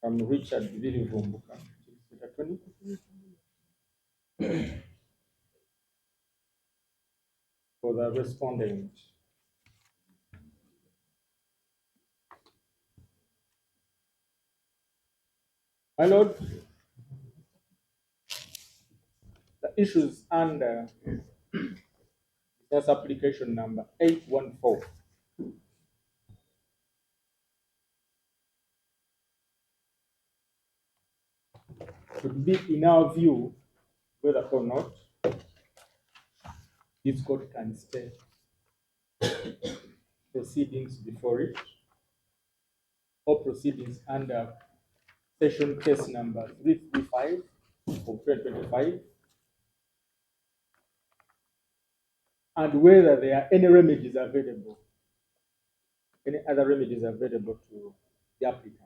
I'm Richard Vumbuka, attorney. For the respondent. My Lord, the issues under business application number 814 should be, in our view, whether or not this court can stay proceedings before it or proceedings under session case number 335 of 2025, and whether there are any remedies available, any other remedies available to the applicants.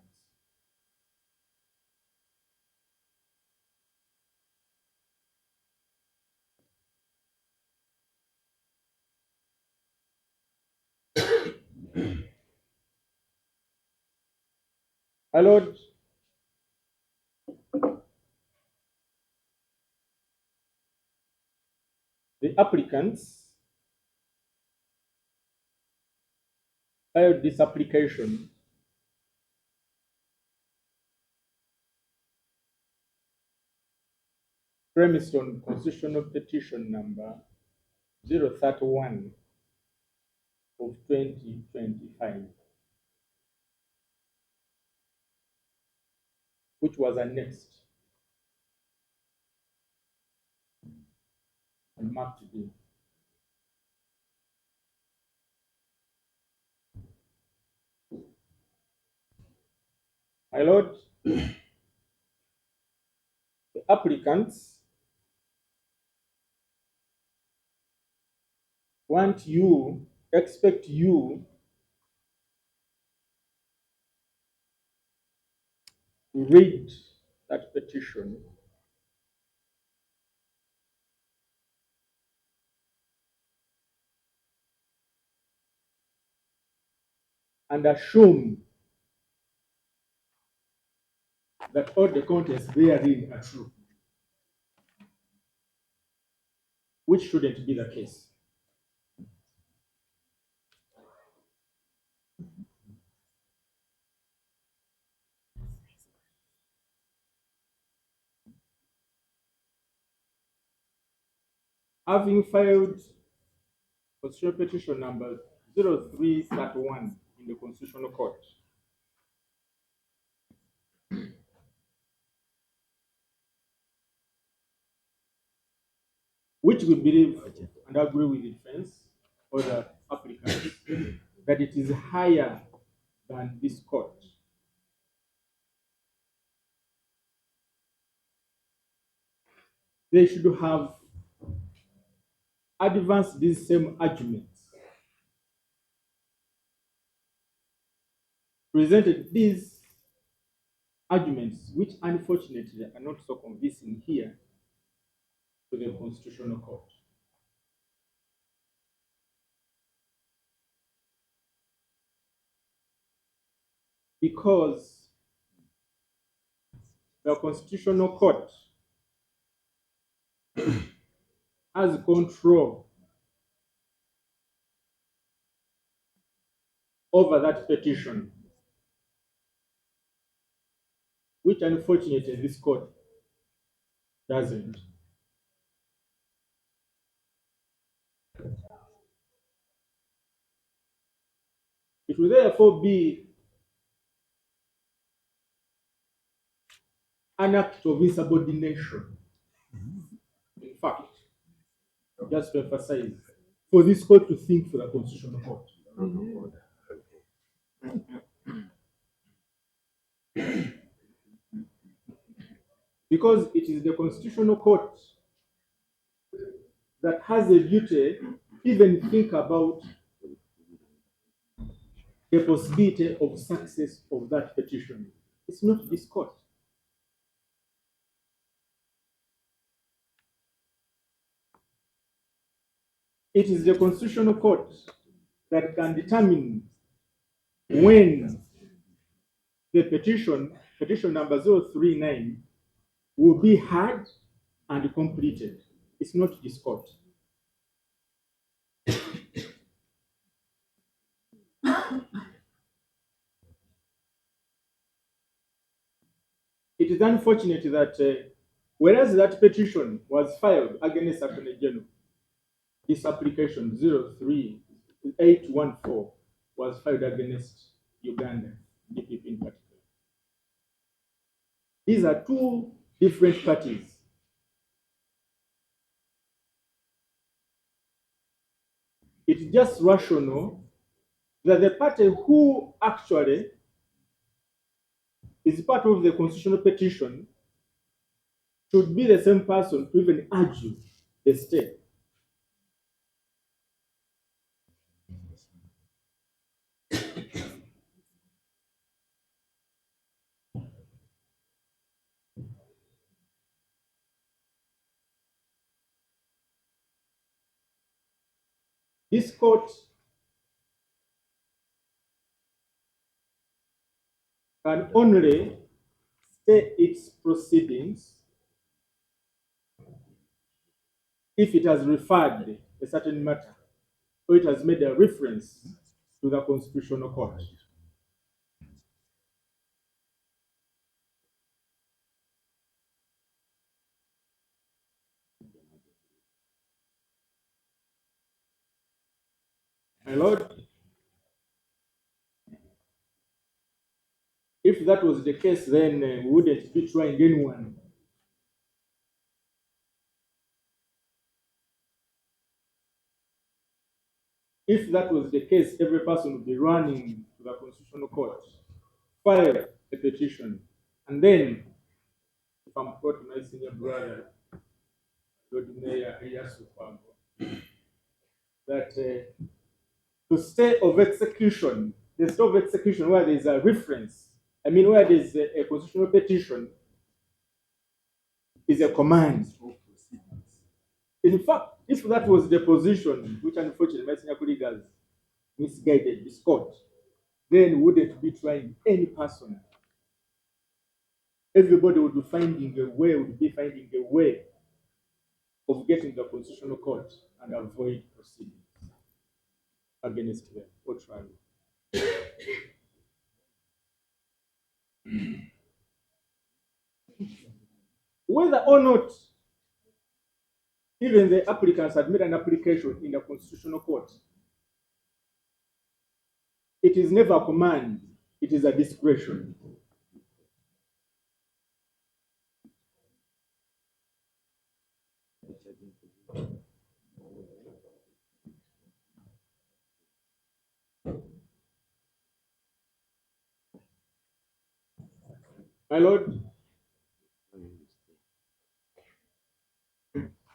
My Lord, the applicants filed this application premised on constitutional petition number 031 of 2025, which was annexed and marked B. My Lord, the applicants expect you to read that petition and assume that all the contents therein are true, which shouldn't be the case. Having filed constitutional petition number 0331 in the Constitutional Court, which we believe and agree with the defense or the applicant that it is higher than this court. They should have advanced these same arguments, presented these arguments, which unfortunately are not so convincing here, to the Constitutional Court. Because the Constitutional Court has control over that petition, which unfortunately this court doesn't. It will therefore be an act of insubordination. In fact, just to emphasize, for this court to think for the Constitutional Court. Because it is the Constitutional Court that has a duty to even think about the possibility of success of that petition. It's not this court. It is the Constitutional Court that can determine when the petition number 039, will be heard and completed. It's not this court. It is unfortunate that whereas that petition was filed against Attorney General, this application 03814 was filed against Uganda, DPP in particular. These are two different parties. It's just rational that the party who actually is part of the constitutional petition should be the same person to even argue the stay. This court can only stay its proceedings if it has referred a certain matter or it has made a reference to the Constitutional Court. My Lord, if that was the case, then we wouldn't be trying anyone. If that was the case, every person would be running to the Constitutional Court, file a petition, and then, if I'm quoting my senior brother, Lord Mayor Iyasu Kwambo, that to stay of execution, the stay of execution where there is a reference, where there is a constitutional petition, is a command. In fact, if that was the position, which unfortunately my senior colleague has misguided this court, then wouldn't be trying any person. Everybody would be finding a way of getting to the Constitutional Court and avoid proceedings against them or trial. Whether or not even the applicants had made an application in the Constitutional Court, it is never a command, it is a discretion. My Lord,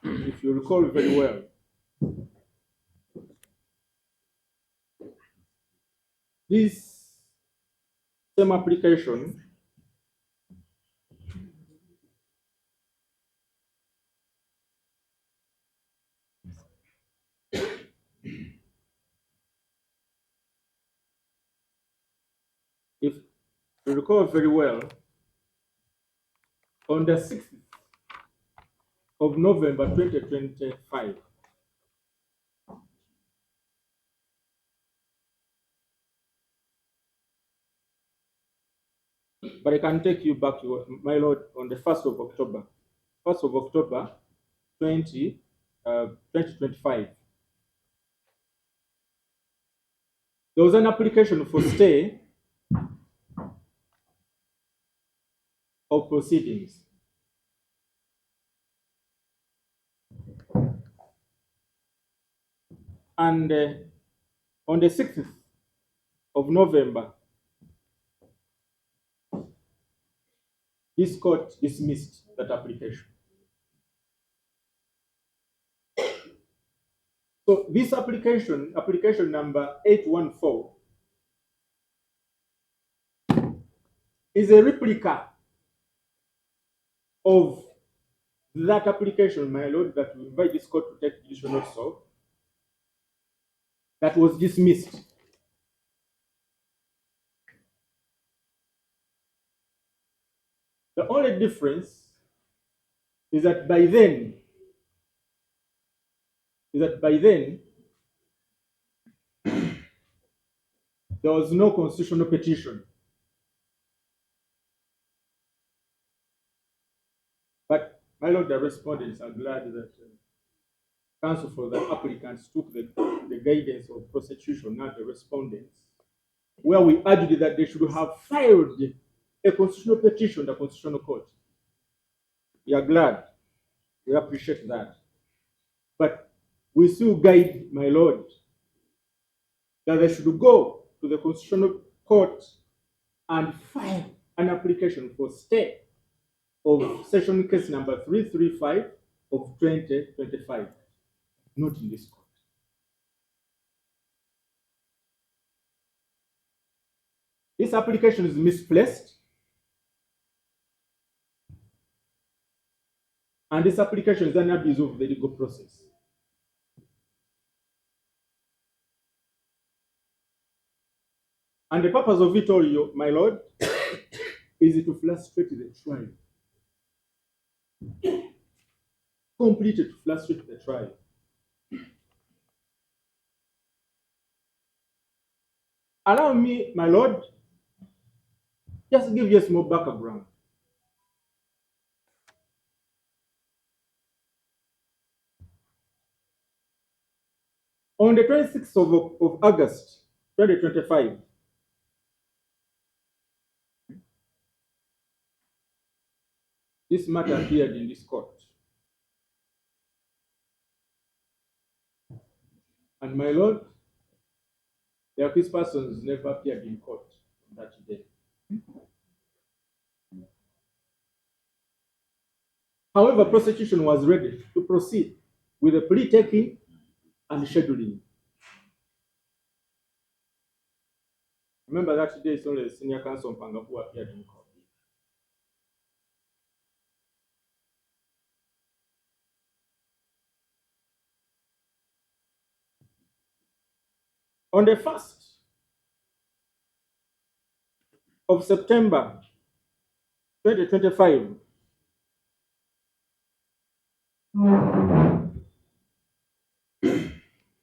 if you recall very well, this same application if you recall very well, on the 6th of November 2025, but I can take you back to my Lord on the 1st of October. 1st of October 2025. There was an application for stay of proceedings. And on the 6th of November, this court dismissed that application. So this application number 814, is a replica of that application, my Lord, that we invite this court to take judicial notice of, that was dismissed. The only difference is that by then, there was no constitutional petition. But my lord, the respondents are glad that counsel for the applicants took the guidance of prosecution, not the respondents, where we argued that they should have filed a constitutional petition, the constitutional court. We are glad. We appreciate that. But we still guide, my lord, that they should go to the constitutional court and file an application for stay of session case number 335 of 2025, not in this court. This application is misplaced, and this application is an abuse of the legal process. And the purpose of it all, my lord, is to frustrate the trial. Completely to frustrate the trial. Allow me, my lord, just to give you a small background. On the 26th of August 2025, this matter appeared in this court. And my lord, the accused persons never appeared in court on that day. However, prosecution was ready to proceed with the plea taking and scheduling. Remember that day it's only the senior counsel Mpanga who appeared in court. On the 1st of September 2025,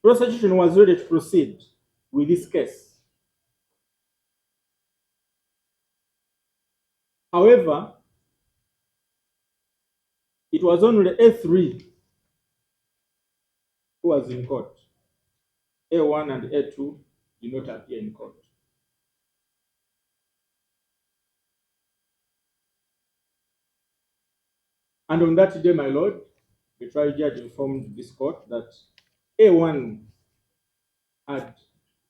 prosecution was ready to proceed with this case. However, it was only A3 who was in court. A1 and A2 did not appear in court. And on that day, my lord, the trial judge informed this court that A1 had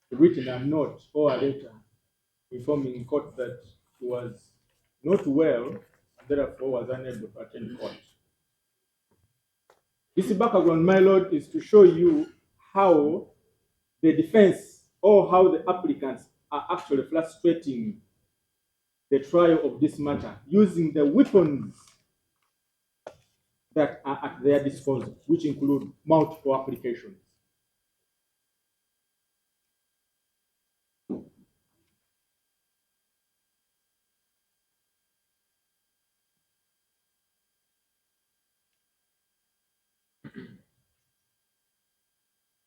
written a note or a letter informing court that he was not well and therefore was unable to attend court. This background, my lord, is to show you how the defense or how the applicants are actually frustrating the trial of this matter using the weapons that are at their disposal, which include multiple applications.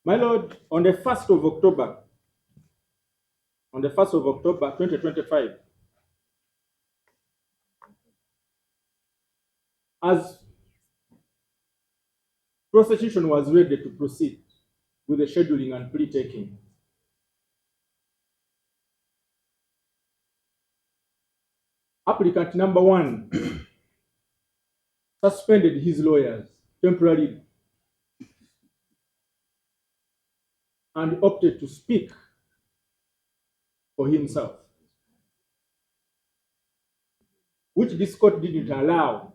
My lord, on the 1st of October 2025, as prosecution was ready to proceed with the scheduling and plea taking, applicant number 1 suspended his lawyers temporarily and opted to speak for himself, which this court didn't allow,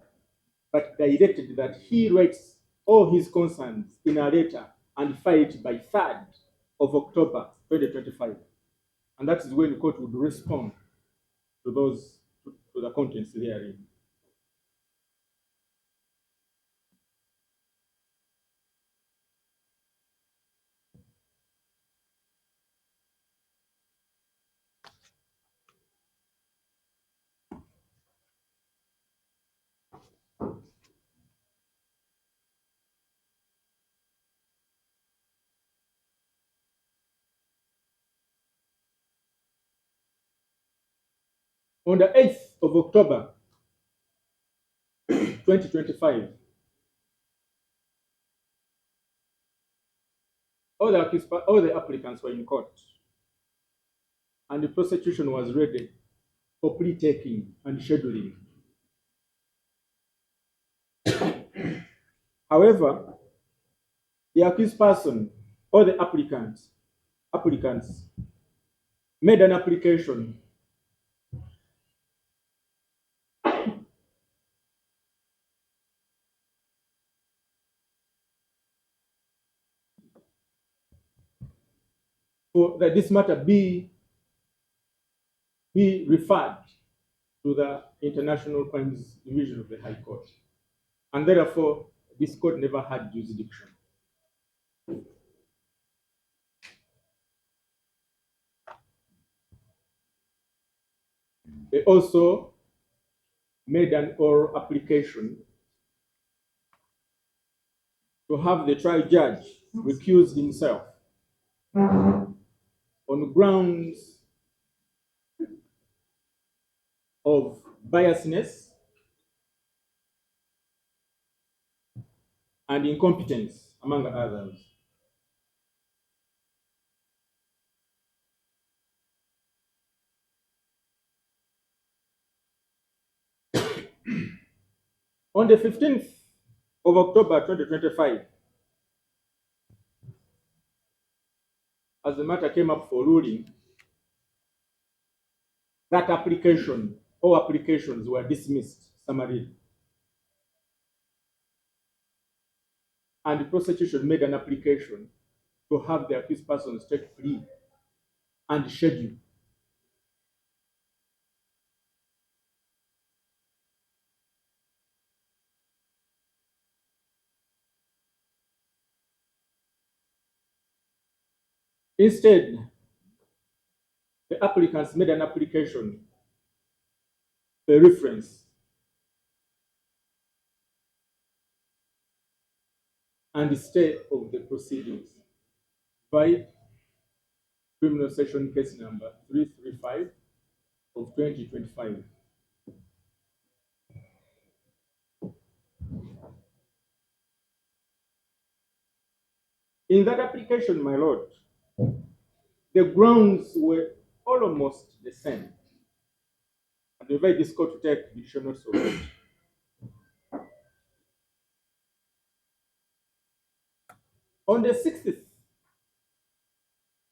but directed that he writes all his concerns in a letter and file it by 3rd of October 2025. And that is when the court would respond to the contents therein. On the 8th of October 2025, all the applicants were in court, and the prosecution was ready for plea taking and scheduling. However, the accused person or the applicants made an application for that this matter be referred to the International Crimes Division of the High Court, and therefore this court never had jurisdiction. They also made an oral application to have the trial judge recuse himself on grounds of biasness and incompetence, among others. On the 15th of October 2025, as the matter came up for ruling, that application, all applications were dismissed summarily. And the prosecution made an application to have the accused persons take plea and schedule. Instead, the applicants made an application for reference and the stay of the proceedings by criminal section case number 335 of 2025. In that application, my lord, the grounds were almost the same. And we invite this court to take decision notes of it. On the 6th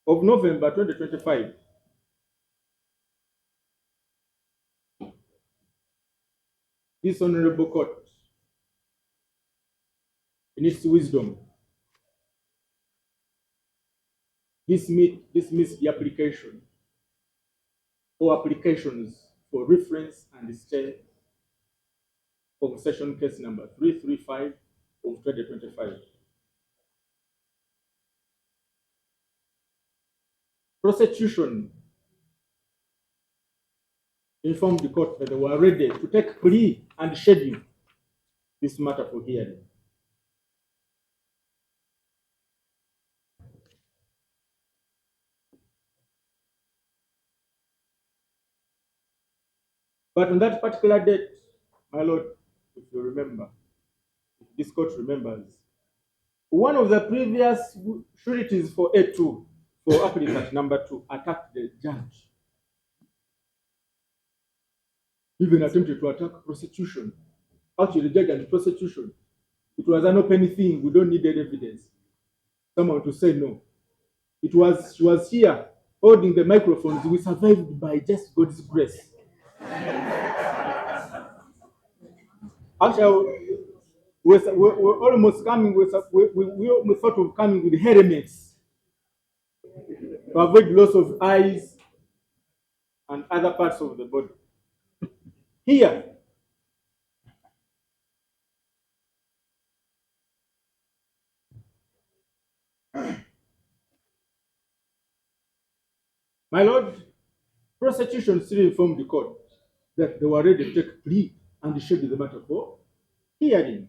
of November 2025, this honorable court, in its wisdom, dismissed the application or applications for reference and stay of session case number 335 of 2025. Prosecution informed the court that they were ready to take plea and schedule this matter for hearing. But on that particular date, my lord, if you remember, if this court remembers, one of the previous sureties for A2, for applicant number 2, attacked the judge. Even attempted to attack prosecution. Actually, the judge and the prosecution, it was an open thing. We don't need any evidence. Someone to say no. She was here holding the microphones. We survived by just God's grace. Actually, we're almost coming with, we thought of coming with helmets to avoid loss of eyes and other parts of the body. Here, my lord, prosecution still informed the court that they were ready to take plea and schedule the matter for hearing.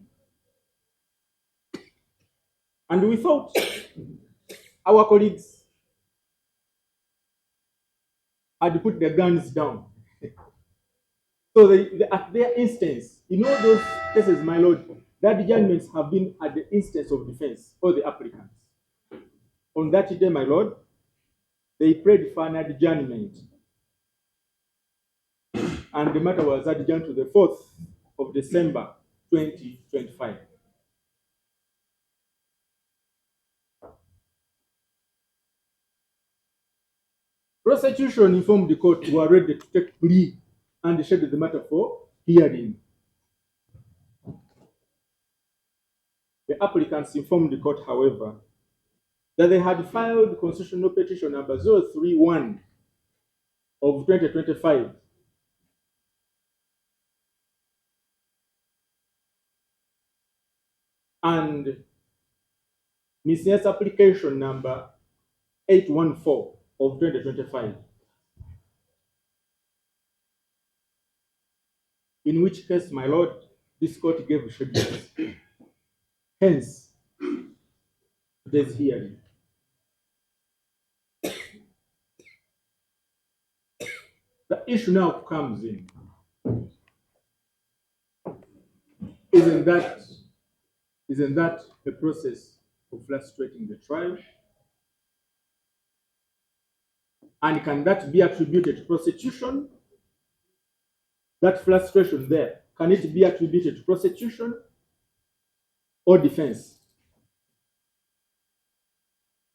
And we thought our colleagues had put their guns down So at their instance, in all those cases, my lord, the adjournments have been at the instance of defense or the applicants. On that day, my lord, they prayed for an adjournment, and the matter was adjourned to the 4th of December 2025. Prosecution informed the court were ready to take plea and schedule the matter for hearing. The applicants informed the court, however, that they had filed constitutional petition number 031 of 2025 and miscellaneous application number 814 of 2025, in which case, my lord, this court gave schedules. Hence, today's hearing. The issue now comes in. Isn't that a process of frustrating the trial? And can that be attributed to prosecution? That frustration there, can it be attributed to prosecution or defense?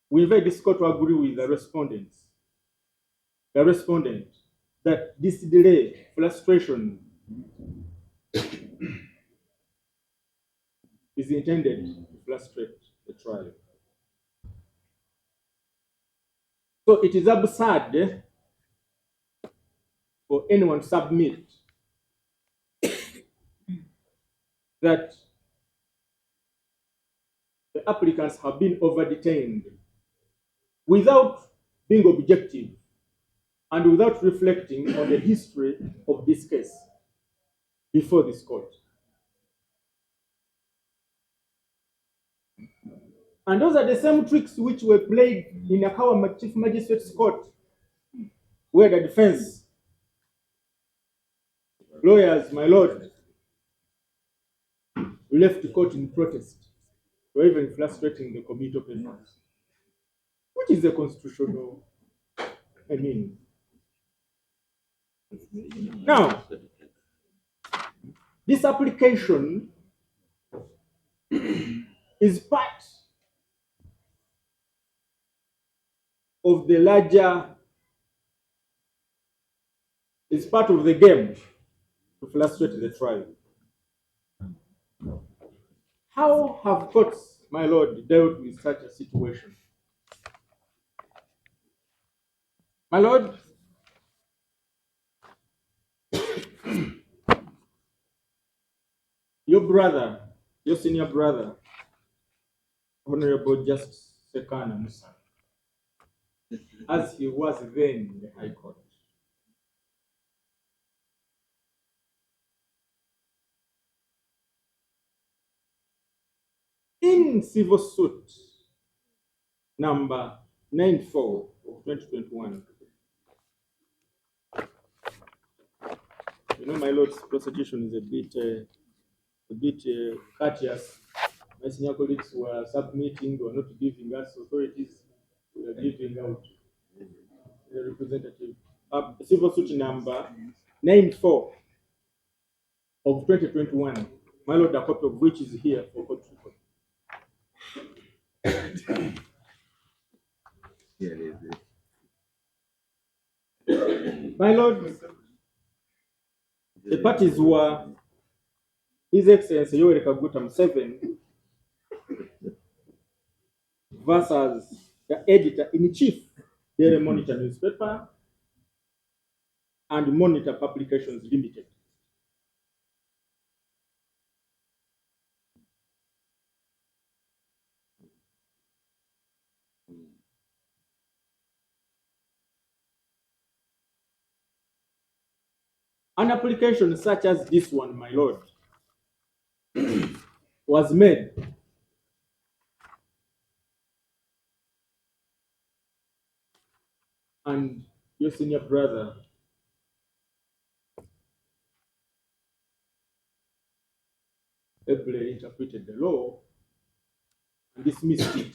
We invite this court to agree with the respondent that this delay, frustration, is intended to frustrate the trial. So it is absurd for anyone to submit that the applicants have been over-detained without being objective and without reflecting on the history of this case before this court. And those are the same tricks which were played in Akawa Chief Magistrate's Court, where the defense lawyers, my lord, left the court in protest, or even frustrating the committee of papers, which is a constitutional, Now, this application is part of the larger, is part of the game to frustrate the trial. How have courts, my lord, dealt with such a situation? My lord, your brother, your senior brother, Honorable Justice Sekana Musa, as he was then in the High Court, in civil suit number 94 of 2021. You know, my lord's prosecution is a bit courteous. My senior colleagues were submitting, were not giving us authorities, we are giving out a representative. Civil suit number 94 of 2021. My lord, a copy of which is here for court record. My lord, the parties were His Excellency Yoweri Kaguta Museveni versus the editor-in-chief, Daily Monitor newspaper, and Monitor Publications Limited. An application such as this one, my lord, was made and your senior brother ably interpreted the law and dismissed it.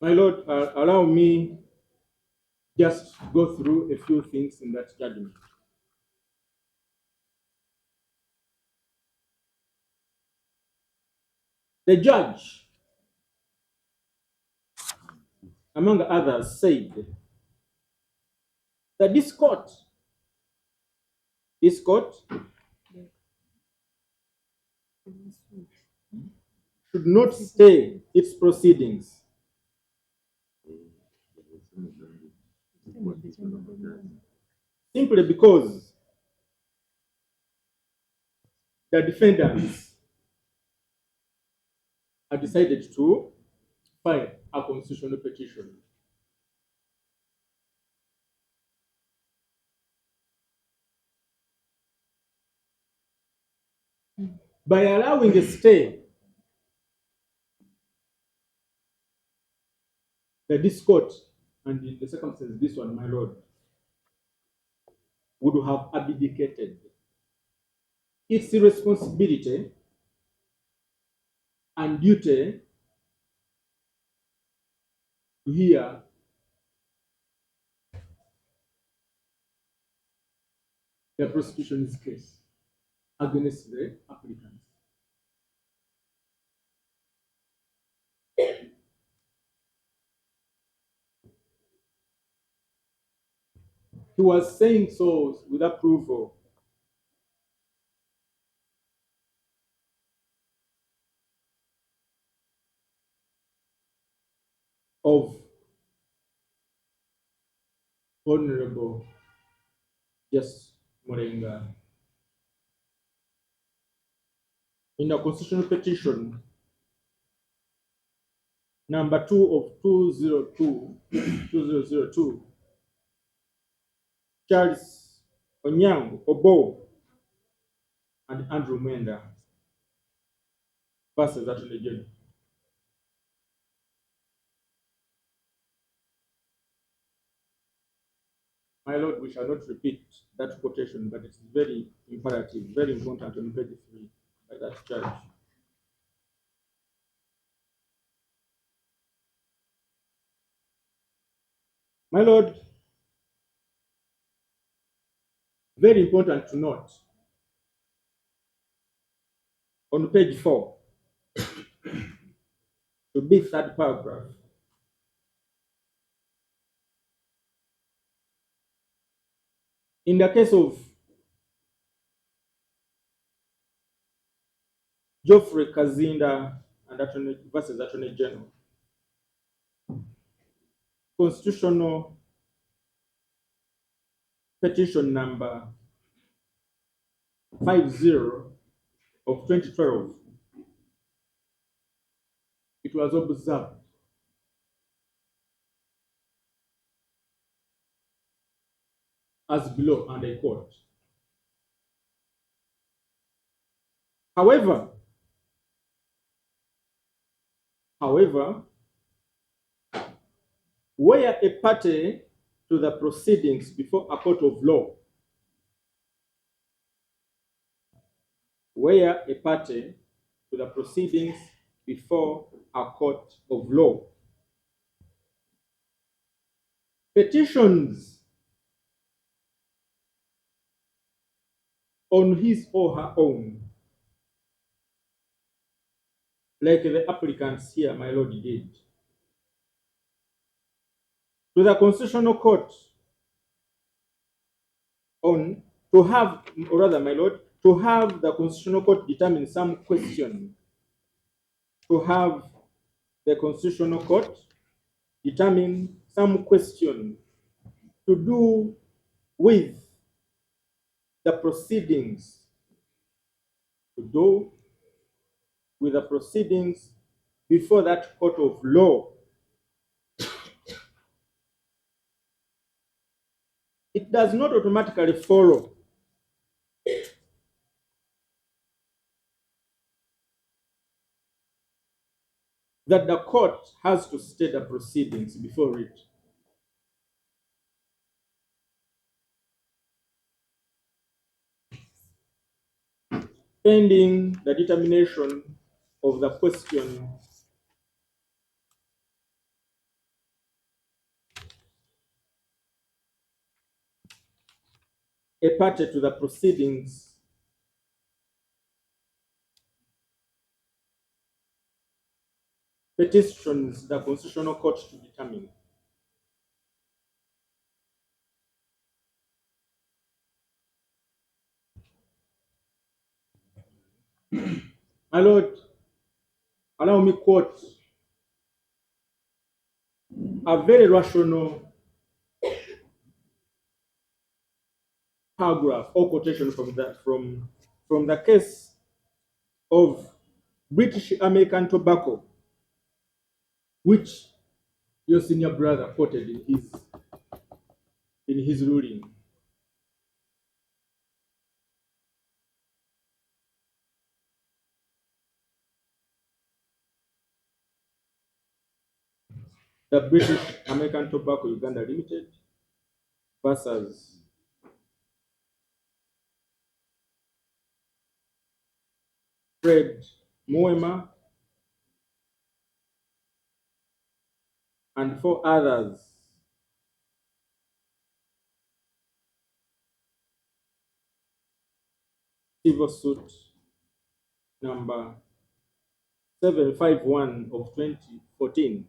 My Lord, allow me just go through a few things in that judgment. The judge, among others, said that this court should not stay its proceedings simply because the defendants have decided to file a constitutional petition. By allowing a stay, that this court, and in the circumstances, this one, my Lord, would have abdicated its responsibility and duty to hear the prosecution's case against the applicants. He was saying so with approval of Honorable Justice Mulenga. In a constitutional petition number 2 of 2002, Charles Onyango Obo and Andrew Mwenda versus Attorney General. My Lord, we shall not repeat that quotation, but it's very imperative, very important on page 3 by that judge. My Lord, very important to note, on page 4, to be third paragraph, in the case of Geoffrey Kazinda and versus Attorney General, constitutional petition number 50 of 2012, it was observed as below, and I quote, however, where a party to the proceedings before a court of law, where a party to the proceedings before a court of law petitions on his or her own, like the applicants here, my Lord, did, to the Constitutional Court on to have, or rather, my Lord, to have the Constitutional Court determine some question, to have the Constitutional Court determine some question to do with the proceedings, to do with the proceedings before that court of law. It does not automatically follow that the court has to stay the proceedings before it. Pending the determination of the question a party to the proceedings petitions the Constitutional Court to determine. My Lord, allow me quote a very rational paragraph or quotation from the case of British American Tobacco, which your senior brother quoted in his ruling. The British American Tobacco Uganda Limited versus Fred Moema and 4 others, civil suit number 751 of 2014.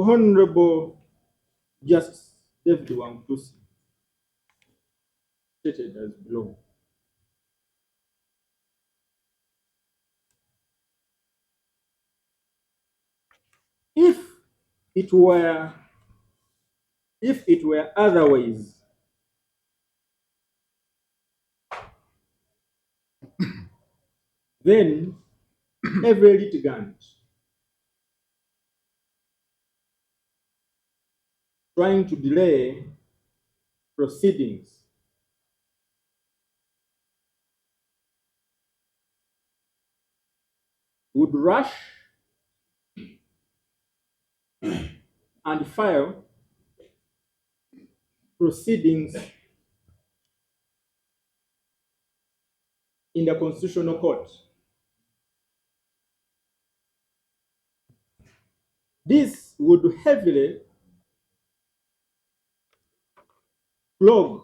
Honorable Justice David Wamkusi stated as below. If it were otherwise, then every litigant trying to delay proceedings would rush and file proceedings in the Constitutional Court. This would heavily clog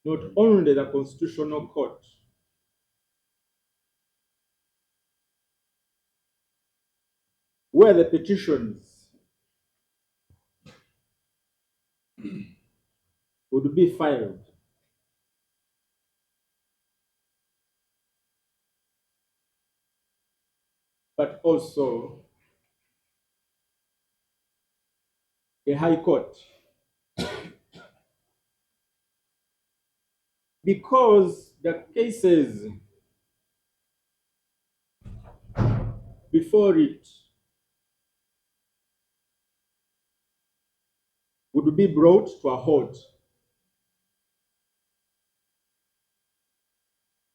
not only the Constitutional Court, where the petitions would be filed, but also a high court. Because the cases before it would be brought to a halt,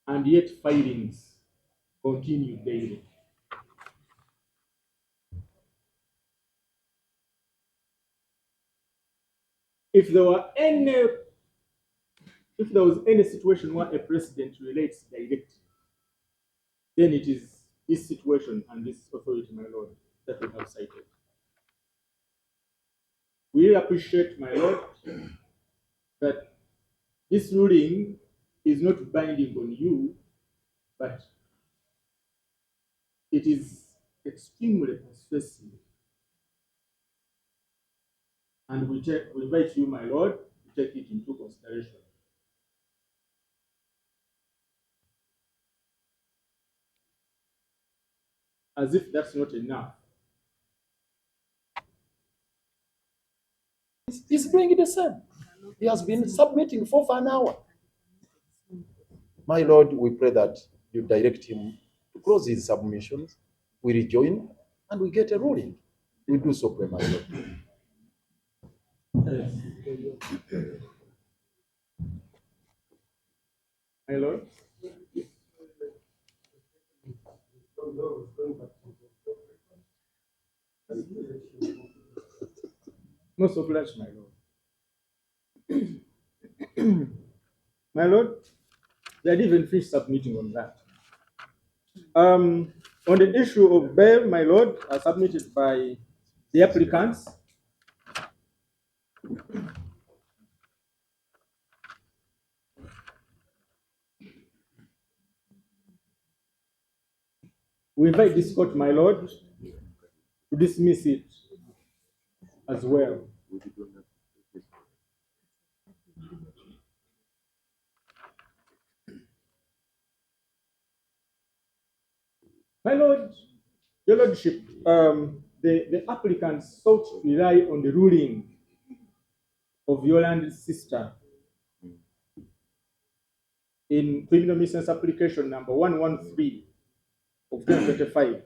and yet filings continue daily. If there was any situation where a president relates directly, then it is this situation and this authority, my Lord, that we have cited. We appreciate, my Lord, that this ruling is not binding on you, but it is extremely persuasive. And we invite you, my Lord, to take it into consideration. As if that's not enough. He's doing the same. He has been submitting for an hour. My Lord, we pray that you direct him to close his submissions. We rejoin and we get a ruling. We do so, pray, my Lord. My Lord. Most obliged, my Lord. My Lord, they had even finished submitting on that. On the issue of bail, my Lord, submitted by the applicants, we invite this court, my Lord, to dismiss it as well. My Lord, Your Lordship, the applicants sought to rely on the ruling of Yolanda's sister in criminal misdemeanor application number 113 of 2025.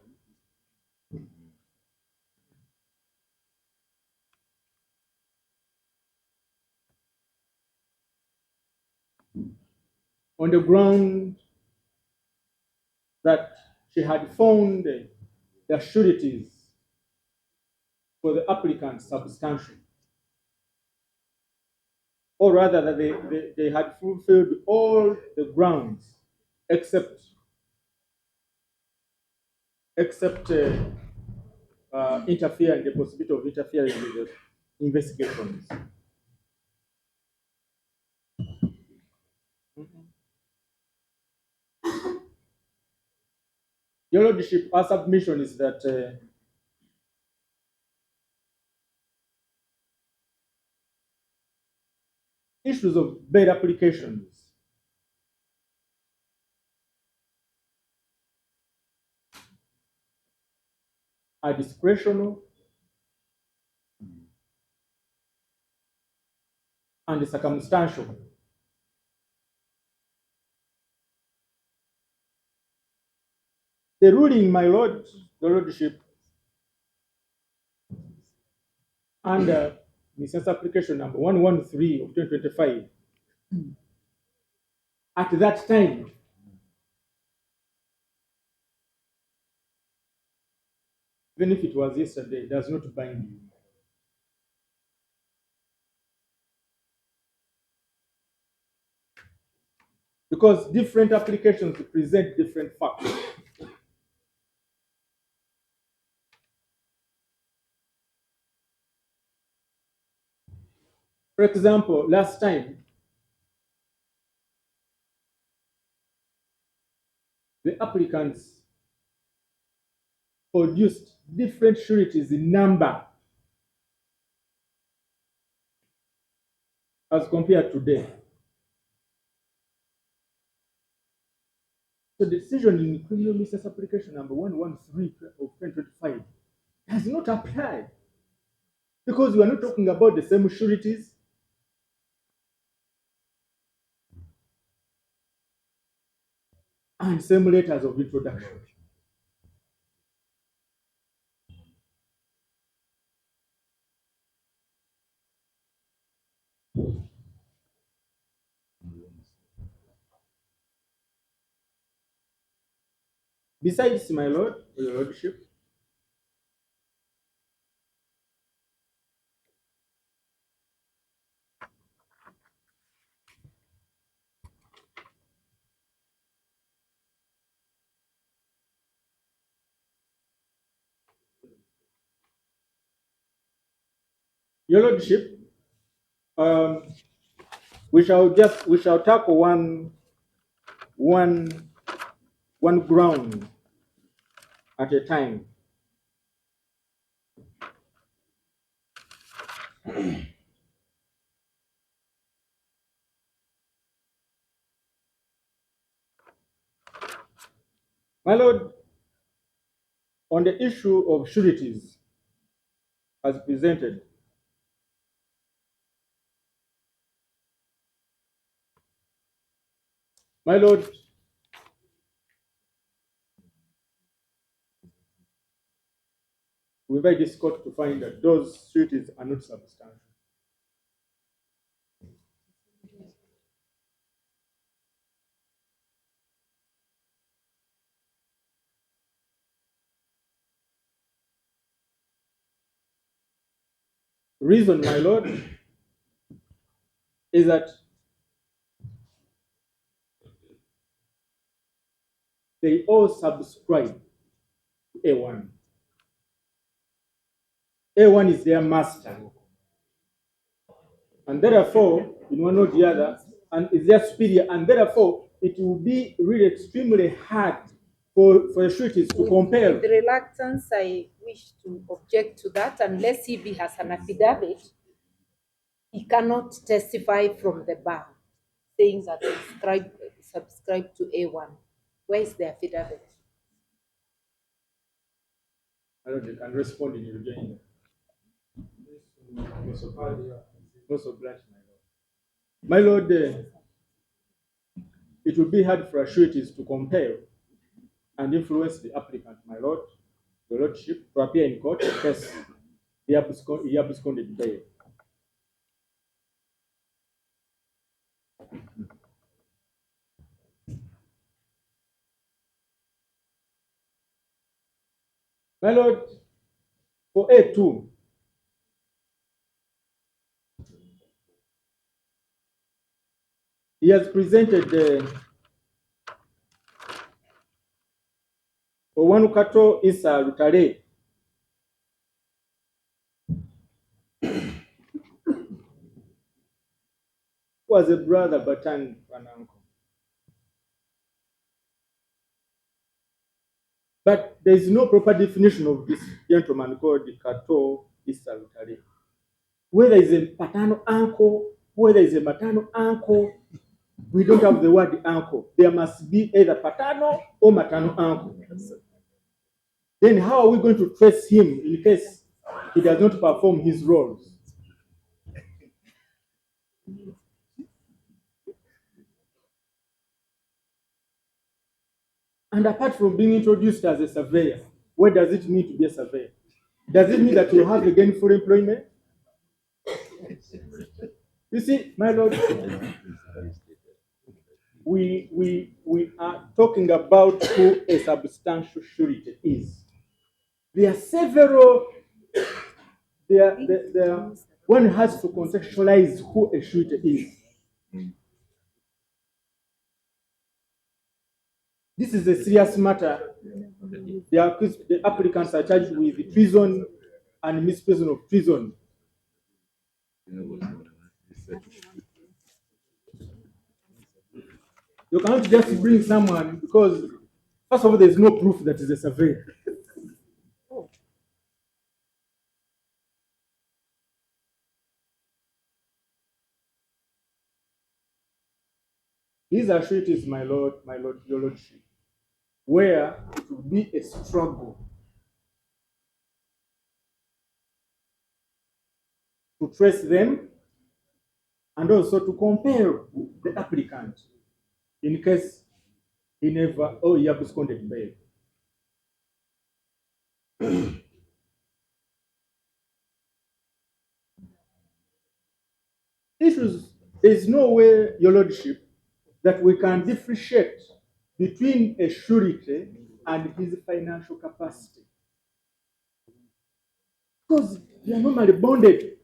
On the ground that she had found the sureties for the applicant substantial, or rather that they had fulfilled all the grounds except interfering, the possibility of interfering with the investigations. Your Lordship, our submission is that issues of bail applications are discretional and circumstantial. The ruling, my Lord, the Lordship, under misdemeanor application number 113 of 2025, at that time, even if it was yesterday, does not bind you. Because different applications present different facts. For example, last time, the applicants produced different sureties in number as compared to today. So the decision in criminal misdemeanor application number 113 of 2025 does not apply, because we are not talking about the same sureties. And same letters of introduction. Besides, my Lord, Your Lordship, Your Lordship, we shall tackle one ground at a time. My Lord, on the issue of sureties as presented, my Lord, we invite this court to find that those sureties are not substantial. reason, my Lord, is that they all subscribe to A1. A1 is their master. And therefore, in one or the other, and is their superior, and therefore, it will be really extremely hard for the sureties to compare. With reluctance, I wish to object to that. Unless if he has an affidavit, he cannot testify from the bar saying that he subscribe to A1. Where is the affidavit? I don't know, you can respond in Eugenia. Most obliged, my Lord. My Lord, it will be hard for sureties to compare and influence the applicant, my Lord, your Lordship, to appear in court because he absconded bail. My Lord, for A2, he has presented Owanukato Isa Lutale, who was a brother but an uncle. But there is no proper definition of this gentleman called Kato Isa Lutale. Whether he's a paternal uncle, whether he's a maternal uncle, we don't have the word uncle. There must be either paternal or maternal uncle. Then how are we going to trace him in case he does not perform his roles? And apart from being introduced as a surveyor, what does it mean to be a surveyor? Does it mean that you have a gainful employment? You see, my Lord, we are talking about who a substantial surety is. There are several, one has to contextualize who a surety is. This is a serious matter. The applicants are charged with treason and misprision of treason. You cannot just bring someone because, first of all, there is no proof that is a surveyor. These are sureties, my Lord, your Lordship, where it will be a struggle to trace them and also to compare the applicant in case he never, he absconded bail. Issues, there is no way, your Lordship, that we can differentiate between a surety and his financial capacity. Because they are normally bonded.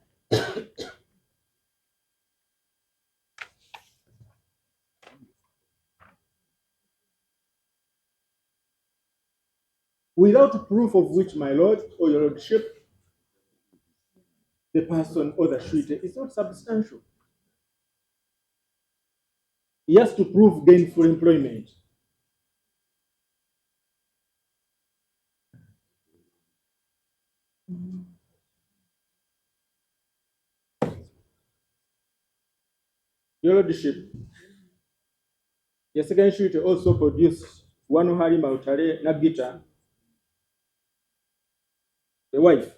Without proof of which, my Lord, or your Lordship, the person or the surety is not substantial. He has to prove gainful employment. Your Lordship, the second surety also produced one who had Mautare Nagita, the wife.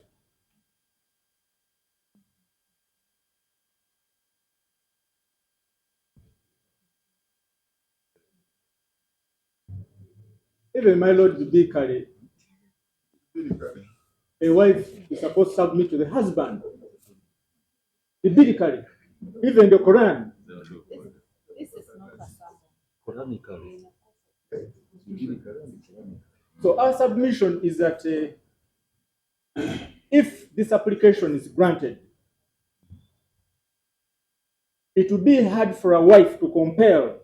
Even my Lord Besigye, a wife is supposed to submit to the husband. Biblically, even the Quran. This is not a Quranically. So our submission is that if this application is granted, it would be hard for a wife to compel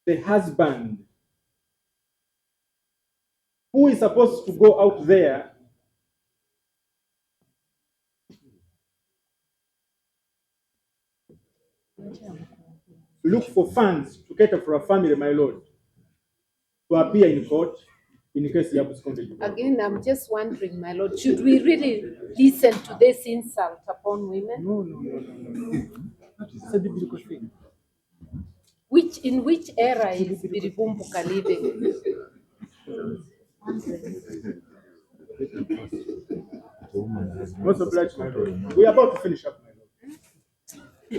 the husband who is supposed to go out there look for funds to cater for a family, my lord, to appear in court in case he absconded. Again, I'm just wondering, my lord, should we really listen to this insult upon women? No. It's a biblical thing. In which era is Biribumbuka living? Most obliged, my lord. We are about to finish up, my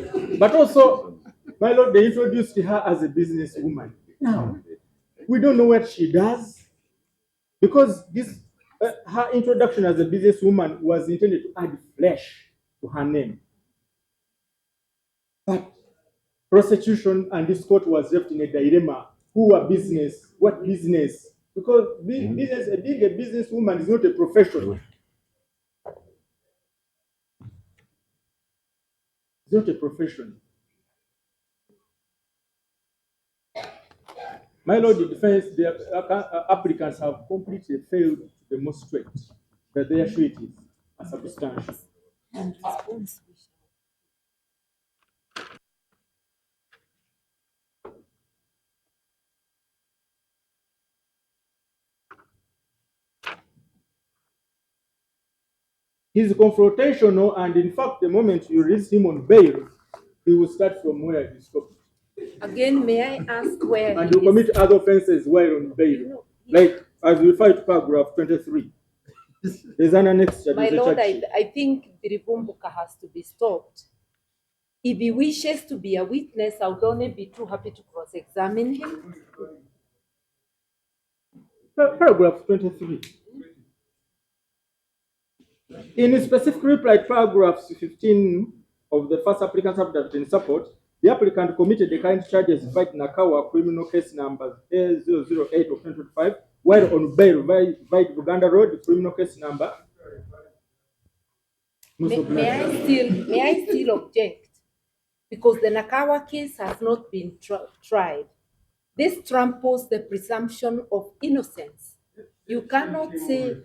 lord. But also, my lord, they introduced her as a businesswoman. Now, we don't know what she does because this her introduction as a businesswoman was intended to add flesh to her name. But prostitution and this court was left in a dilemma. Who are business? What business? Because being a businesswoman is not a profession. It's not a profession. My lord, the applicants have completely failed to demonstrate that their sureties are substantial. He's confrontational, and in fact, the moment you release him on bail, he will start from where he stopped. Again, may I ask where and you commit other offenses while on bail, like as we fight paragraph 23. There's an annexure. My lord, I think Biribumbuka has to be stopped. If he wishes to be a witness, I would only be too happy to cross-examine him. Paragraph 23. In specific reply, paragraphs 15 of the first applicant's affidavit in support, the applicant committed the current charges Vite Nakawa criminal case number A008 of 2025, while on bail Vite Buganda Road criminal case number. May I still object? Because the Nakawa case has not been tried. This tramples the presumption of innocence. You cannot say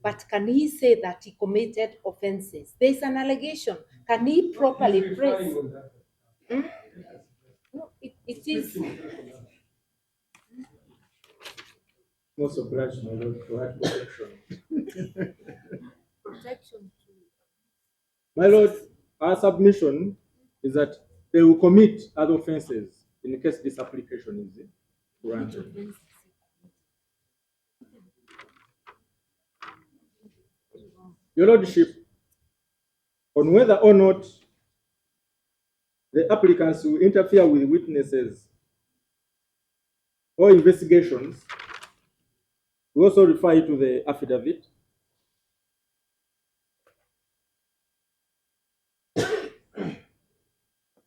but can he say that he committed offenses? There's an allegation. Can he properly press? No, it is. Most obliged, my lord, to have protection. Protection. My lord, our submission is that they will commit other offenses in case this application is granted. Your Lordship, on whether or not the applicants will interfere with witnesses or investigations, we also refer you to the affidavit.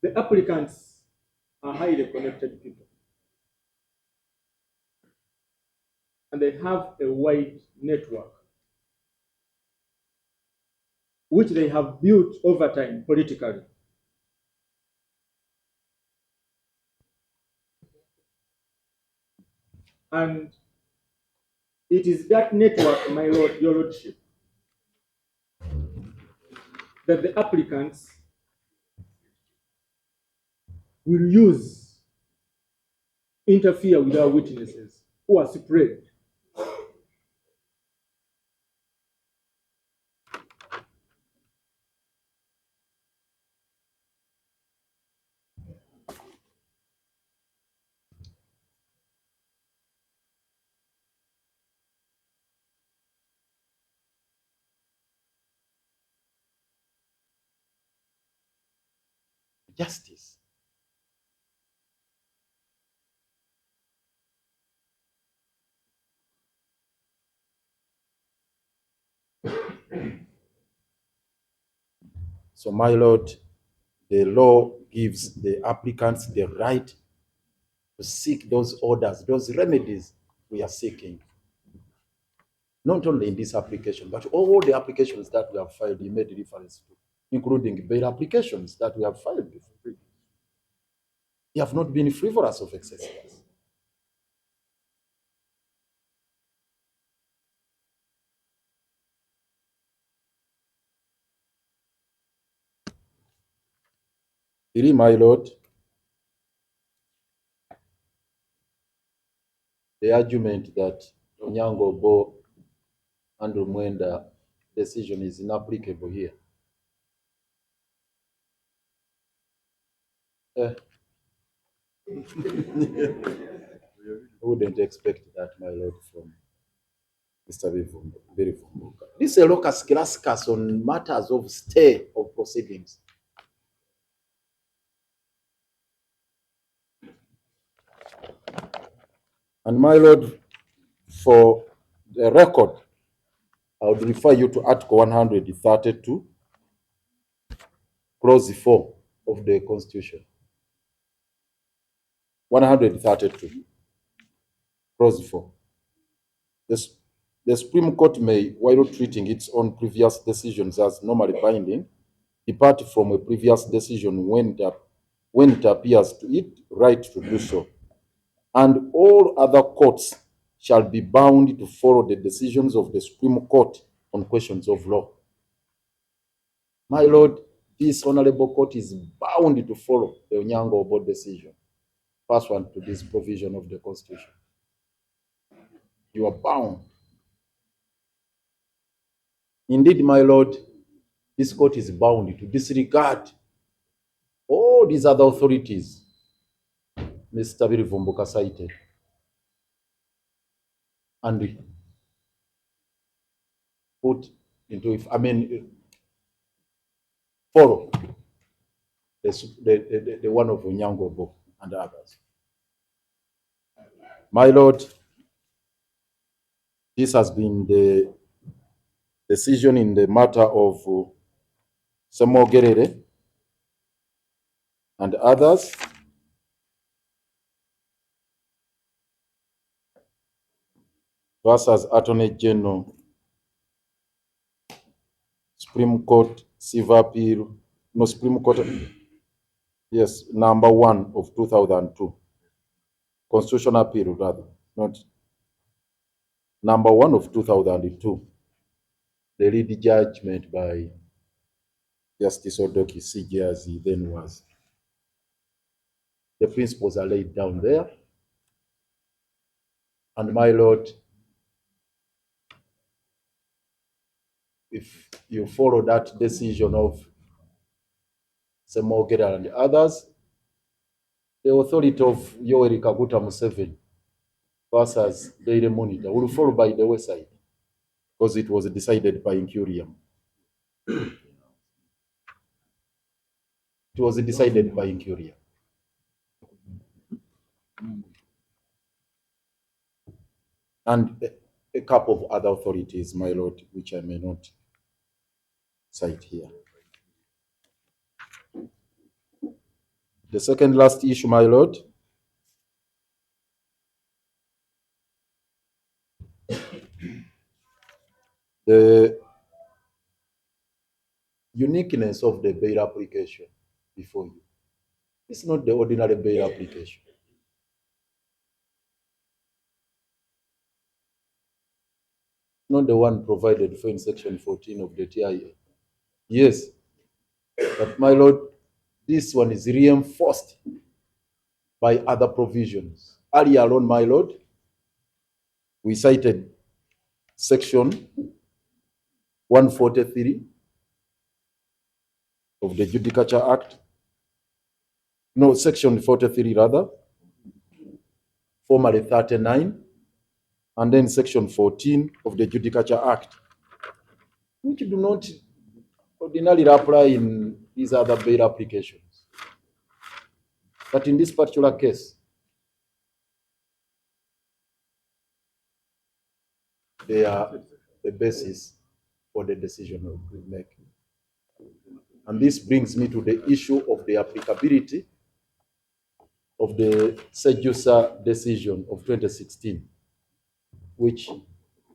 The applicants are highly connected people, and they have a wide network which they have built over time politically. And it is that network, my lord, your lordship, that the applicants will use interfere with our witnesses who are spread. Justice. So, my lord, the law gives the applicants the right to seek those orders, those remedies we are seeking. not only in this application, but all the applications that we have filed, he made reference to, including bail applications that we have filed before. They have not been frivolous of excesses. Really, my lord, the argument that Onyango Bo and Mwenda decision is inapplicable here. I wouldn't expect that, my lord, from Mr. Bivumbo. This is a locus classicus on matters of stay of proceedings. And my lord, for the record, I would refer you to Article 132, Clause 4 of the Constitution. 132, Clause 4. The Supreme Court may, while treating its own previous decisions as normally binding, depart from a previous decision when it appears to it right to do so. And all other courts shall be bound to follow the decisions of the Supreme Court on questions of law. My lord, this honorable court is bound to follow the Onyango Board decision, pursuant to this provision of the Constitution. You are bound. Indeed, my lord, this court is bound to disregard all these other authorities Mr. Birivumbuka cited, and put into, follow the one of Onyango and others. My lord, this has been the decision in the matter of Semogerere and others. Versus Attorney General, Supreme Court, Civil Appeal, no, Supreme Court, yes, number 1 of 2002. Constitutional Appeal, rather, not number 1 of 2002. The lead judgment by Justice Odoki Besigye, as he then was. The principles are laid down there. And my lord, if you follow that decision of Semogera and others, the authority of Yoweri Kaguta Museveni versus Daily Monitor will follow by the wayside, because it was decided by incuriam. It was decided by incuriam. And a couple of other authorities, my lord, which I may not cite here. The second last issue, my lord, the uniqueness of the bail application before you. It's not the ordinary bail application. Not the one provided for in section 14 of the TIA. Yes, but my lord, this one is reinforced by other provisions. Earlier on, my lord, we cited section 143 of the Judicature Act. No, section 43 rather, formerly 39, and then section 14 of the Judicature Act, which do not ordinarily apply in these other bail applications. But in this particular case, they are the basis for the decision we make. And this brings me to the issue of the applicability of the Sejusa decision of 2016, which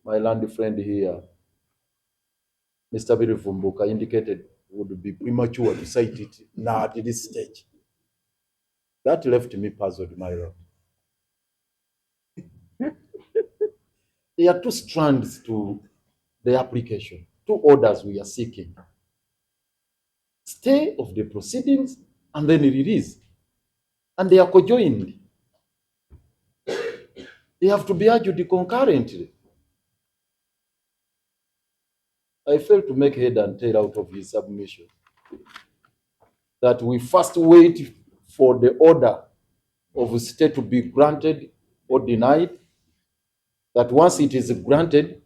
my land friend here, Mr. Birivumbuka, indicated would be premature to cite it now at this stage. That left me puzzled, my lord. There are two strands to the application, two orders we are seeking. Stay of the proceedings and then release. And they are conjoined. They have to be argued concurrently. I failed to make head and tail out of his submission that we first wait for the order of stay to be granted or denied, that once it is granted,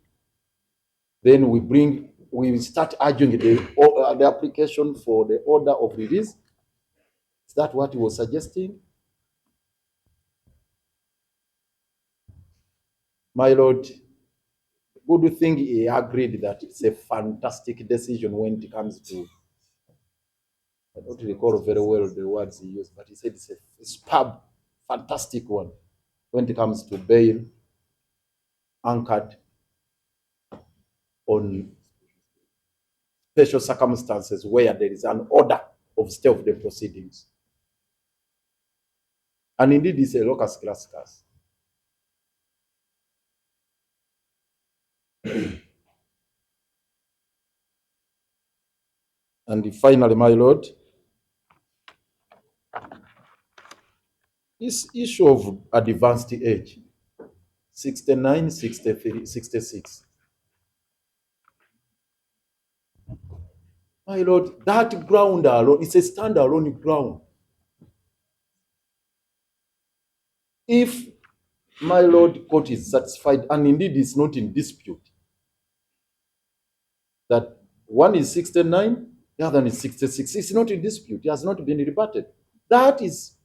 then we start arguing the application for the order of release. Is that what he was suggesting? My lord, good thing he agreed that it's a fantastic decision when it comes to, I don't recall very well the words he used, but he said it's a superb, fantastic one when it comes to bail anchored on special circumstances where there is an order of stay of the proceedings. And indeed, it's a locus classicus. And finally, my lord, this issue of advanced age, 69, 63, 66. My lord, that ground alone, it's a standalone ground. If my lord court is satisfied, and indeed it's not in dispute, that one is 69, the other is 66, it's not in dispute, it has not been rebutted. That is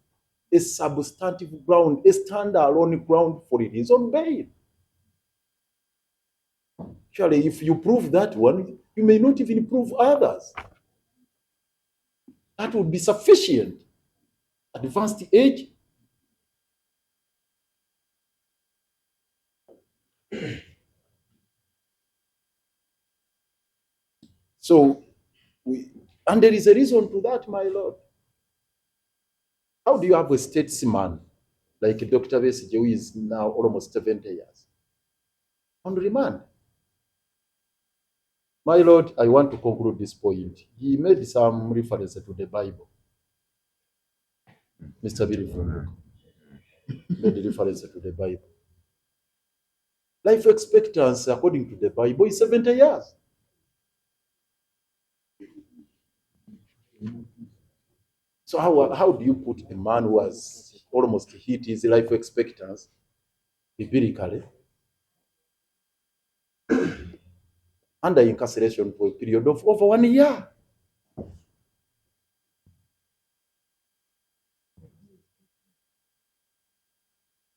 a substantive ground, a standalone ground for it is on bail. Surely, if you prove that one, you may not even prove others. That would be sufficient. Advanced age. So, and there is a reason to that, my lord. How do you have a statesman like Dr. Besigye, who is now almost 70 years, on remand? My lord, I want to conclude this point. He made some reference to the Bible. Mr. Birivumbuka made reference to the Bible. Life expectancy, according to the Bible, is 70 years. So how do you put a man who has almost hit his life expectancy biblically under incarceration for a period of over 1 year?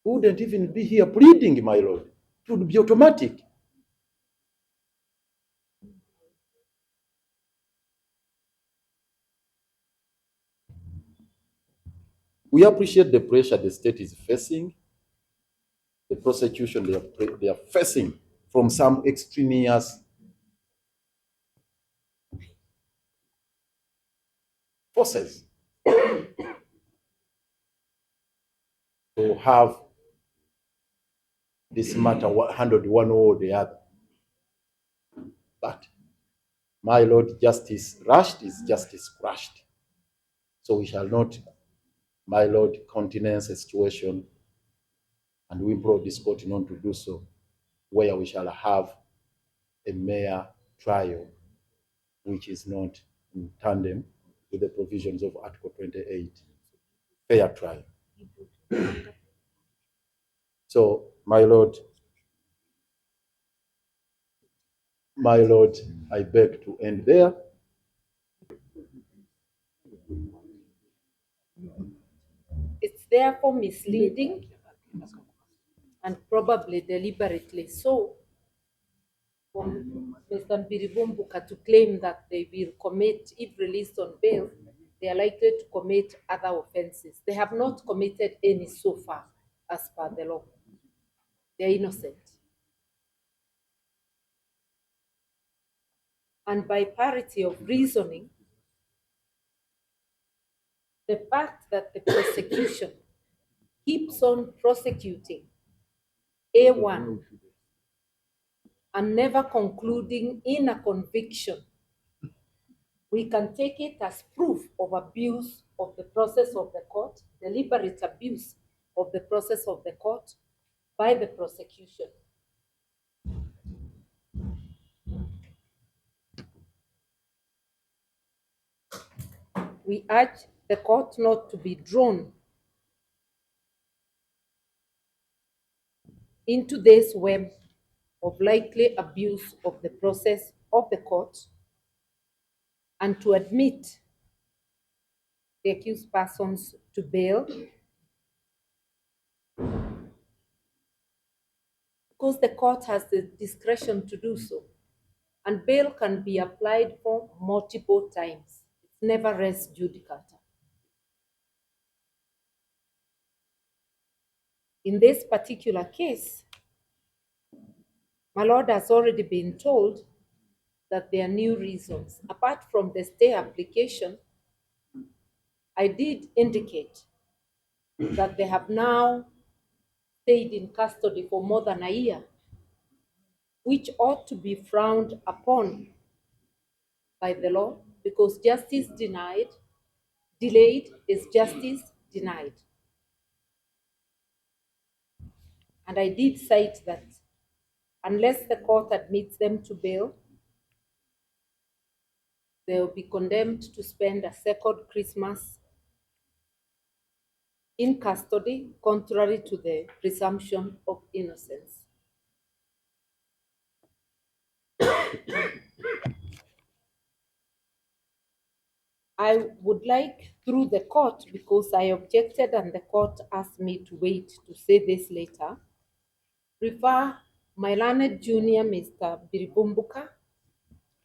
Wouldn't even be here pleading, my lord. It would be automatic. We appreciate the pressure the state is facing, the prosecution they are facing from some extraneous forces to have this matter handled one way or the other. But, my lord, justice rushed is justice crushed. So we shall not, my lord, countenance a situation, and we implore this court not to do so, where we shall have a mere trial which is not in tandem with the provisions of Article 28, fair trial. So, my lord, I beg to end there. It's therefore misleading and probably deliberately so for Mr. Birivumbuka to claim that they will commit, if released on bail, they are likely to commit other offenses. They have not committed any so far as per the law. They are innocent. and by parity of reasoning, the fact that the prosecution keeps on prosecuting A1 and never concluding in a conviction, we can take it as proof of abuse of the process of the court, deliberate abuse of the process of the court by the prosecution. We urge the court not to be drawn into this web of likely abuse of the process of the court and to admit the accused persons to bail because the court has the discretion to do so. And bail can be applied for multiple times. It's never res judicata. In this particular case, my lord has already been told that there are new reasons. Apart from the stay application, I did indicate that they have now stayed in custody for more than a year, which ought to be frowned upon by the law because justice delayed is justice denied. And I did cite that unless the court admits them to bail, they will be condemned to spend a second Christmas in custody, contrary to the presumption of innocence. I would like, through the court, because I objected and the court asked me to wait to say this later, refer my learned junior, Mr. Biribumbuka,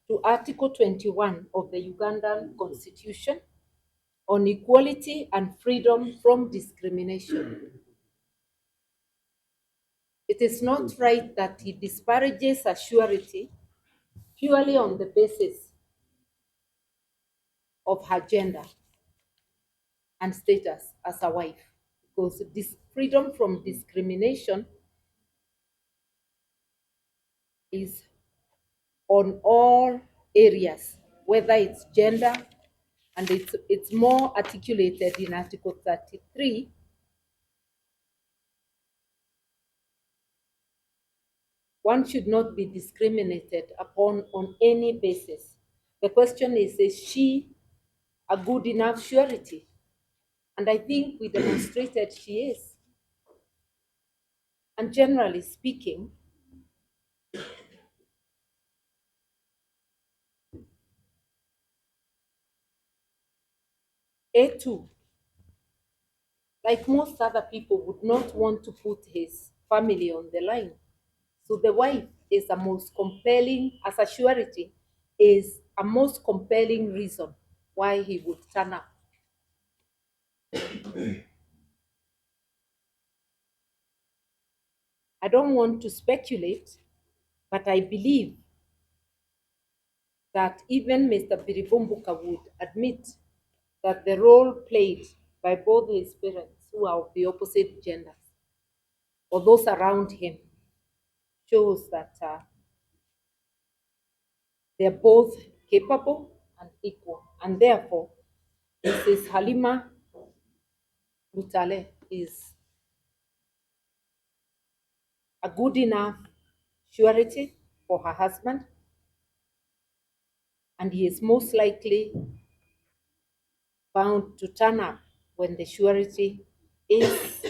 to Article 21 of the Ugandan Constitution on equality and freedom from discrimination. It is not right that he disparages a surety purely on the basis of her gender and status as a wife, because this freedom from discrimination is on all areas, whether it's gender, and it's more articulated in Article 33. One should not be discriminated upon on any basis. The question is she a good enough surety? And I think we demonstrated she is. And generally speaking, A2, like most other people, would not want to put his family on the line. So the wife is a most compelling, as a surety, is a most compelling reason why he would turn up. I don't want to speculate, but I believe that even Mr. Biribumbuka would admit that the role played by both his parents, who are of the opposite genders, or those around him, shows that they're both capable and equal. And therefore, Mrs. Halima Mutale is a good enough surety for her husband, and he is most likely bound to turn up when the surety is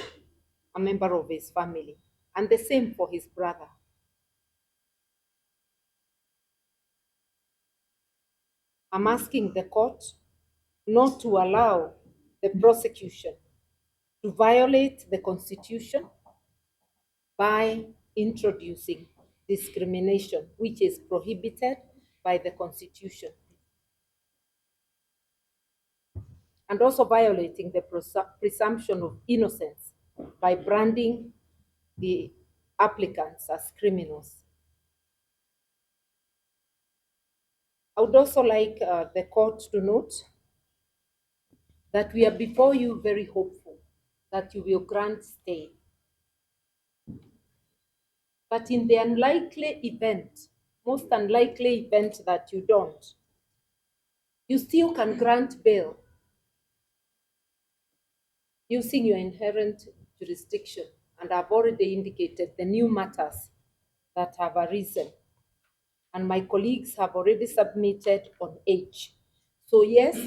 a member of his family, and the same for his brother. I'm asking the court not to allow the prosecution to violate the Constitution by introducing discrimination, which is prohibited by the Constitution, and also violating the presumption of innocence by branding the applicants as criminals. I would also like the court to note that we are before you very hopeful that you will grant stay. But in the unlikely event, most unlikely event that you don't, you still can grant bail using your inherent jurisdiction. And I've already indicated the new matters that have arisen. And my colleagues have already submitted on age. So yes,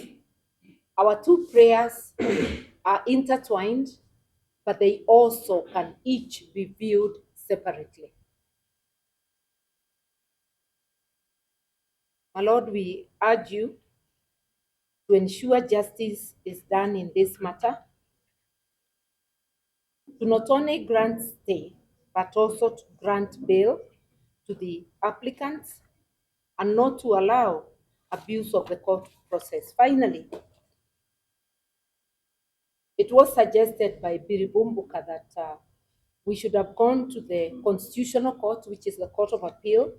our two prayers are intertwined, but they also can each be viewed separately. My Lord, we urge you to ensure justice is done in this matter, to not only grant stay, but also to grant bail to the applicants and not to allow abuse of the court process. Finally, it was suggested by Biribumbuka that we should have gone to the Constitutional Court, which is the Court of Appeal,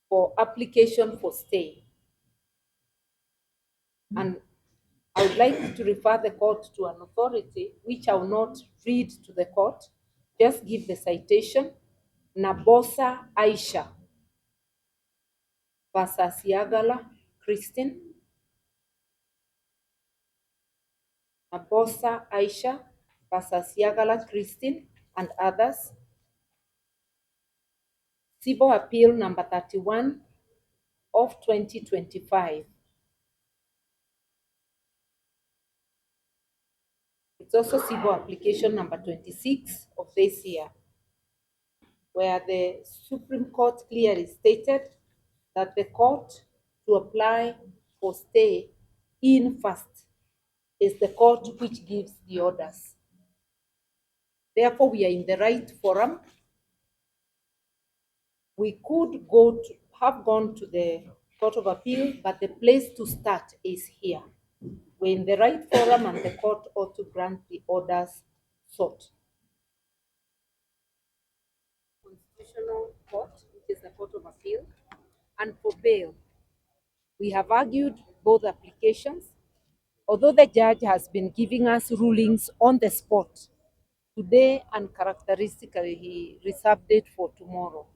for application for stay. And I would like to refer the court to an authority, which I will not read to the court, just give the citation, Nabosa Aisha versus Yagala Christine. Nabosa Aisha versus Yagala Christine and others. Civil Appeal number 31 of 2025. It's also civil application number 26 of this year, where the Supreme Court clearly stated that the court to apply for stay in first is the court which gives the orders. Therefore, we are in the right forum. We could have gone to the Court of Appeal, but the place to start is here. We're in the right forum and the court ought to grant the orders sought. Constitutional Court, which is the Court of Appeal, and for bail. We have argued both applications. Although the judge has been giving us rulings on the spot, today and characteristically he reserved it for tomorrow.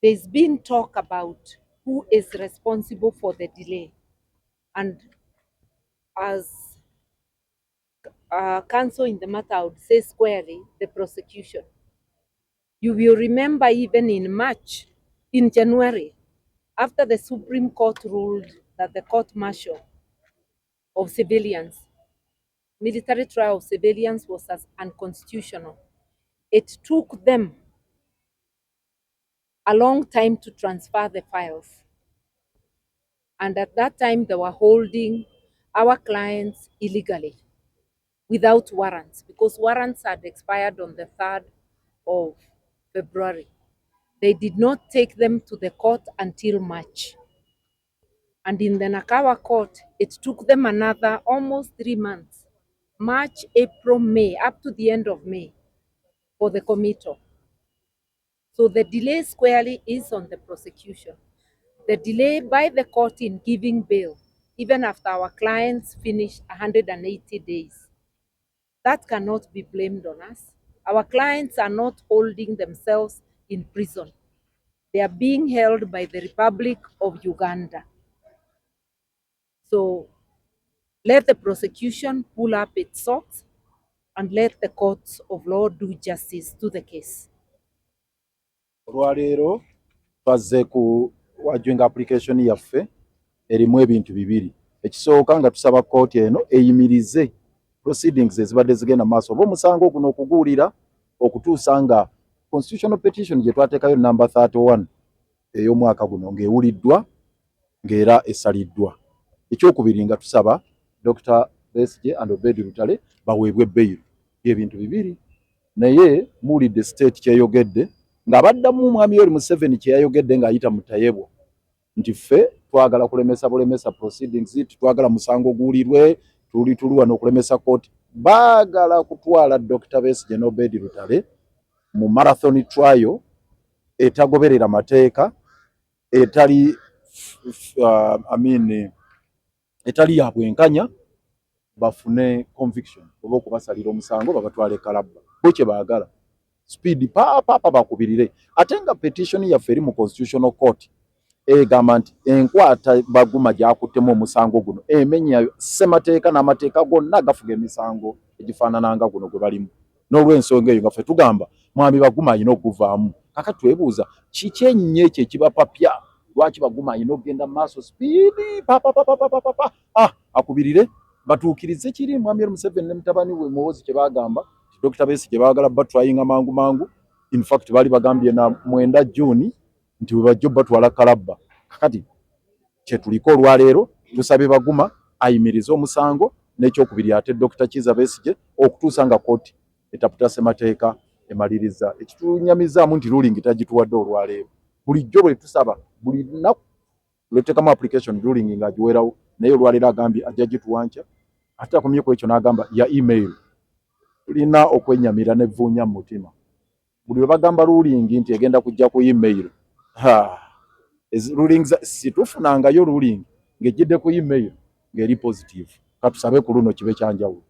There's been talk about who is responsible for the delay. And as counsel in the matter, I would say squarely, the prosecution. You will remember even in January, after the Supreme Court ruled that the court-martial of civilians, military trial of civilians was as unconstitutional, it took them a long time to transfer the files. And at that time, they were holding our clients illegally without warrants, because warrants had expired on the 3rd of February. They did not take them to the court until March. And in the Nakawa court, it took them another almost 3 months, March, April, May, up to the end of May, for the committal. So the delay squarely is on the prosecution. The delay by the court in giving bail, even after our clients finished 180 days, that cannot be blamed on us. Our clients are not holding themselves in prison. They are being held by the Republic of Uganda. So let the prosecution pull up its socks and let the courts of law do justice to the case. Olwaleero twazze ku wajjinga application yaffe erimu ebintu bibiri. Ekisooka nga tusaba kkooti eno eyimirize proceedings ezibadde zigenda maaso oba omusango guno okuguulira okutuusa nga constitutional petition gye twateekayo number 31 ey'omwaka guno ng'ewuliddwa ng'era esaliddwa. Ekyokubiri nga tusaba Dr. Besigye and Obedi Lutale baweebwe bail. Ebintu bibiri. Naye muwulidde state kyeyogedde ng'abaddamu omwami Yoweri Museveni kyeyayogedde ng'ayita mu Tayebwa nti ffe twagala kulemesa bulemesa proceedings, twagala musango guulirwe, tuli wano okulemesa kooti. Baagala kutwala Dr. Besigye ne Obedi Lutale mu marathon trial etagoberera mateeka, etali etali ya bwenkanya bafune conviction oba okubasalira omusango babatwale kalabba bokye baagala speed papa bakubirire ate nga petition yaffe eri mu constitutional court egamba nti enkwata baguma gyakuttemu omusango guno emenya ssemateeka n'amateeka gonna gafuga emisango egifaanananga guno gwe balimu n'olw'ensonga eyo nga ffe tugamba mwami baguma alina okuvaamu kaka twebuuza kiki ennyo ekyo ekibapapya lwaki baguma alina okugenda mu maaso sipiidi papa akubirire batuukirize kiri mwami Museveni ne mutabani we Muhoozi kye bagamba Dr. Besigye baagala batwayinga mangu in fact bali bagambye na 9 June nti we bajja batwala kalabba kakati kye tuliko olwaleero tusabe baguma ayimiriza omusango n'ekyokubiri ate Dr. Kiza Besigye okutuusa nga kooti etaputa ssemateeka emaliriza ekitunyamizaamu nti ruling tagituwadde olwaleero bulijjo bwe tusaba buli lunaku lwetekamu application ruling ng'agiweerawo naye olwaleero agambye ajja gituwanca ate akomye ku ekyo n'agamba ya email tulina okwenyamira n'evvuunya mu mutima buli lwe bagamba ruling nti egenda kujja ku email rulings situfunangayo ruling ng'ejjidde ku email ng'eri positive katusabe ku luno kibe kyanjawulo